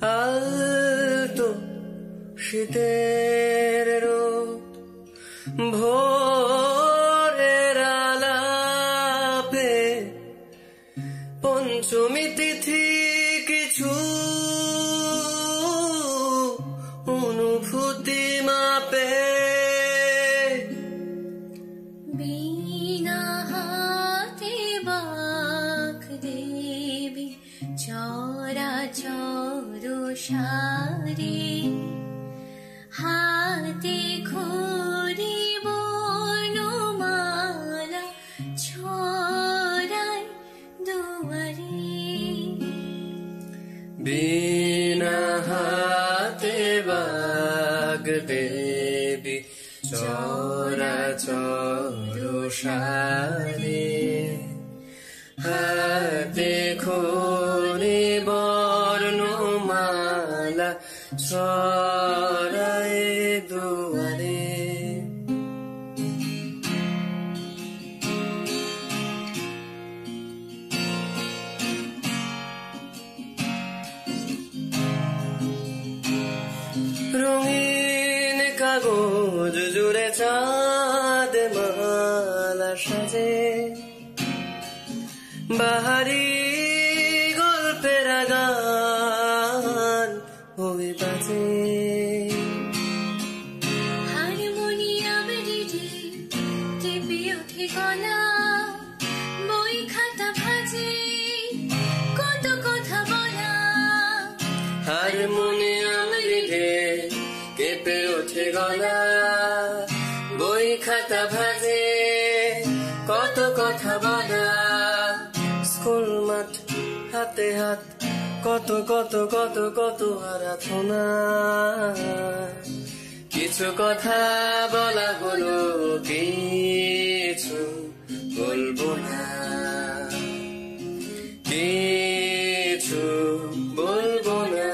আলতো শীতের রোদ ভোরের আলাপে পঞ্চমী তিথি কিছু অনুভূতি মাপে বিনা হাতে বাক দেবী চরাচর সারে হাতে খড়ি বর্ণমালা ছড়ায় দুয়ারে বিনা হাতে বাগ দেবী চরাচর সারে হাতে খড়ি বর্ণমালা ছড়ায় দুয়ারে রঙিন কাগজ জুড়ে চাঁদ মালা সাজে বাহারি গল্পের গান ওই বাজে হারমোনিয়াম রেডি টিপে ওঠে গলা বই খাতা ভাজে কত কথা বলা হারমোনিয়াম রিডে কেঁপে ওঠে গলা বই খাতা ভাজে কত কথা বলা স্কুল মাঠ হাতে হাত কত কত কত কত আরাধনা কিছু কথা বলা হলো কিছু বলবো না কিছু বলবো না